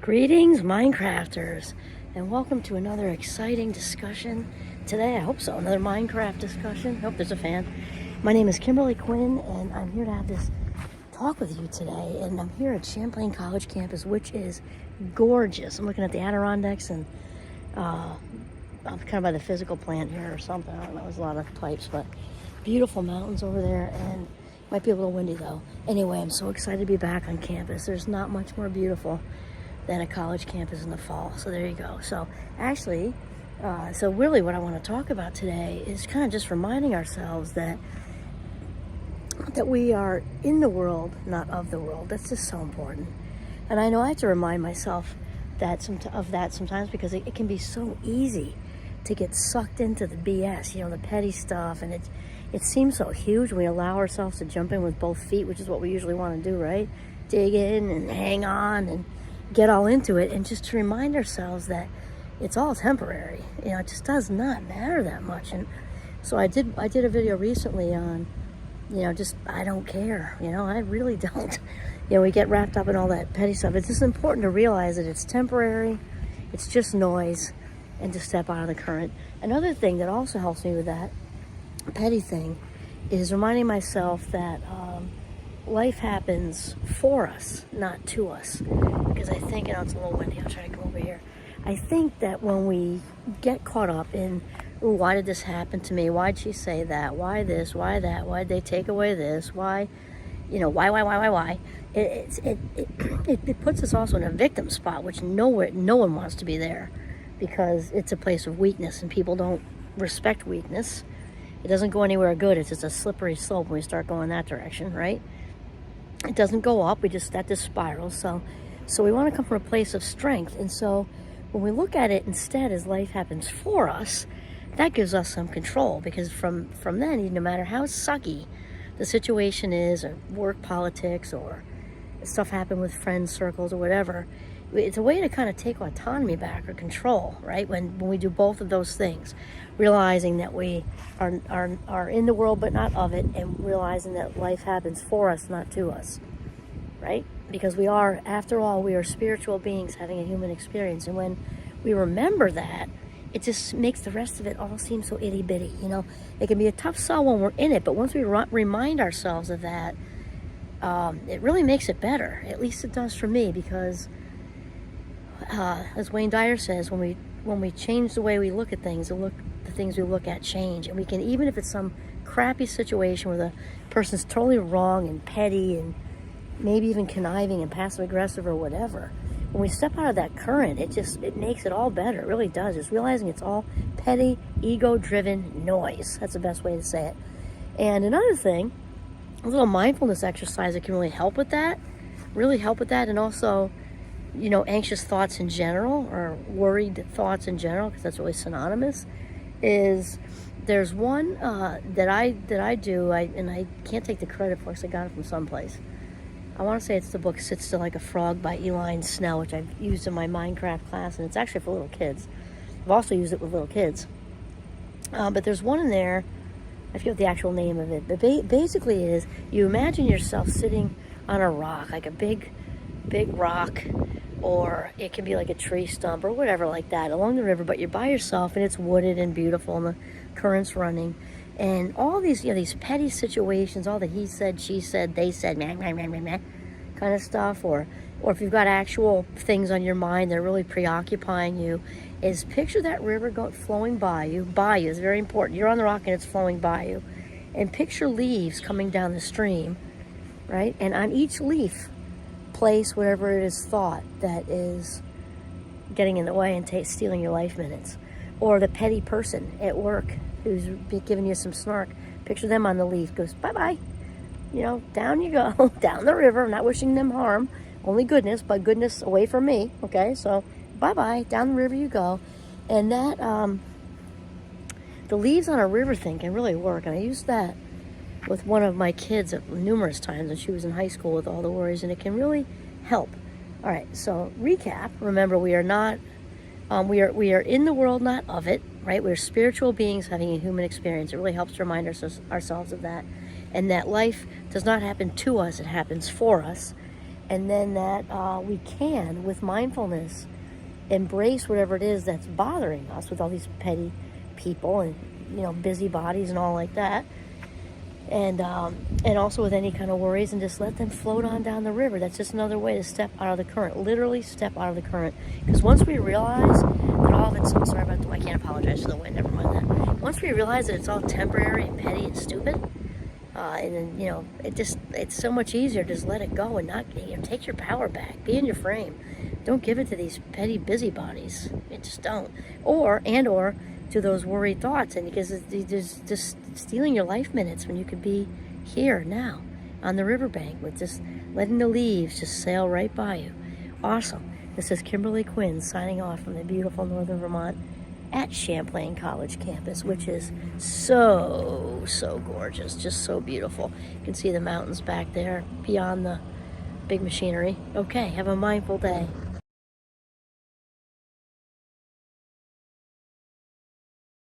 Greetings, Minecrafters, and welcome to another exciting discussion. Today, I hope so, another Minecraft discussion. Hope there's a fan. My name is Kimberly Quinn, and I'm here to have this talk with you today. And I'm here at Champlain College campus, which is gorgeous. I'm looking at the Adirondacks, and I'm kind of by the physical plant here or something. I don't know, there's a lot of types, but beautiful mountains over there, and might be a little windy though. Anyway, I'm so excited to be back on campus. There's not much more beautiful than a college campus in the fall. So there you go. So actually, so really what I want to talk about today is kind of just reminding ourselves that we are in the world, not of the world. That's just so important. And I know I have to remind myself of that sometimes, because it can be so easy to get sucked into the BS, the petty stuff, and it seems so huge when we allow ourselves to jump in with both feet, which is what we usually want to do, right? Dig in and hang on and get all into it, and just to remind ourselves that it's all temporary. It just does not matter that much. And so I did a video recently on, just I don't care. I really don't. We get wrapped up in all that petty stuff. It's just important to realize that it's temporary, it's just noise, and to step out of the current. Another thing that also helps me with that petty thing is reminding myself that life happens for us, not to us. Because I think, it's a little windy, I'll try to come over here. I think that when we get caught up in, ooh, why did this happen to me? Why'd she say that? Why this? Why that? Why'd they take away this? Why? Why? It puts us also in a victim spot, which no one wants to be there, because it's a place of weakness, and people don't respect weakness. It doesn't go anywhere good. It's just a slippery slope when we start going that direction, right? It doesn't go up. That just spirals. So we want to come from a place of strength. And so when we look at it instead as life happens for us, that gives us some control, because from then, no matter how sucky the situation is, or work politics, or stuff happen with friend circles or whatever, it's a way to kind of take autonomy back, or control, right? When we do both of those things, realizing that we are in the world but not of it, and realizing that life happens for us, not to us, right? Because after all, we are spiritual beings having a human experience. And when we remember that, it just makes the rest of it all seem so itty-bitty. It can be a tough sell when we're in it, but once we remind ourselves of that, it really makes it better. At least it does for me, because as Wayne Dyer says, when we change the way we look at things, the things we look at change. And we can, even if it's some crappy situation where the person's totally wrong and petty and maybe even conniving and passive aggressive or whatever, when we step out of that current, it makes it all better. It really does. It's realizing it's all petty, ego-driven noise. That's the best way to say it. And another thing, a little mindfulness exercise that can really help with that, and also, anxious thoughts in general, or worried thoughts in general, because that's really synonymous, is there's one that I do, and I can't take the credit for it because I got it from someplace. I want to say it's the book Sit Still Like a Frog by Elaine Snell, which I've used in my Minecraft class, and it's actually for little kids. I've also used it with little kids. But there's one in there, I forget the actual name of it, but basically it is, you imagine yourself sitting on a rock, like a big rock, or it can be like a tree stump or whatever like that, along the river, but you're by yourself, and it's wooded and beautiful, and the current's running. And all these, these petty situations, all the he said, she said, they said, meh, meh, meh, meh, meh, kind of stuff, or if you've got actual things on your mind that are really preoccupying you, is picture that river flowing by you is very important. You're on the rock and it's flowing by you. And picture leaves coming down the stream, right? And on each leaf, place whatever it is thought that is getting in the way and stealing your life minutes. Or the petty person at work who's giving you some snark, picture them on the leaf, goes bye-bye, down you go, down the river. I'm not wishing them harm, only goodness, but goodness away from me, okay? So bye-bye, down the river you go. And that, the leaves on a river thing can really work, and I used that with one of my kids numerous times when she was in high school with all the worries, and it can really help. All right, so recap. Remember, we are not, we are in the world, not of it, right? We're spiritual beings having a human experience. It really helps to remind ourselves of that, and that life does not happen to us; it happens for us. and then that we can, with mindfulness, embrace whatever it is that's bothering us with all these petty people and, you know, busybodies and all like that. And also with any kind of worries, and just let them float on down the river. That's just another way to step out of the current. Literally step out of the current. Because once we realize that all of it's, I'm sorry about that, I can't apologize for the wind, never mind that. Once we realize that it's all temporary and petty and stupid, and then, you know, it's so much easier to just let it go and not, you know, take your power back. Be in your frame. Don't give it to these petty busybodies. You just don't. Or to those worried thoughts, and because it's just stealing your life minutes when you could be here now on the riverbank with just letting the leaves just sail right by you. Awesome. This is Kimberly Quinn signing off from the beautiful northern Vermont at Champlain College campus, which is so gorgeous, just so beautiful. You can see the mountains back there beyond the big machinery. Okay, have a mindful day.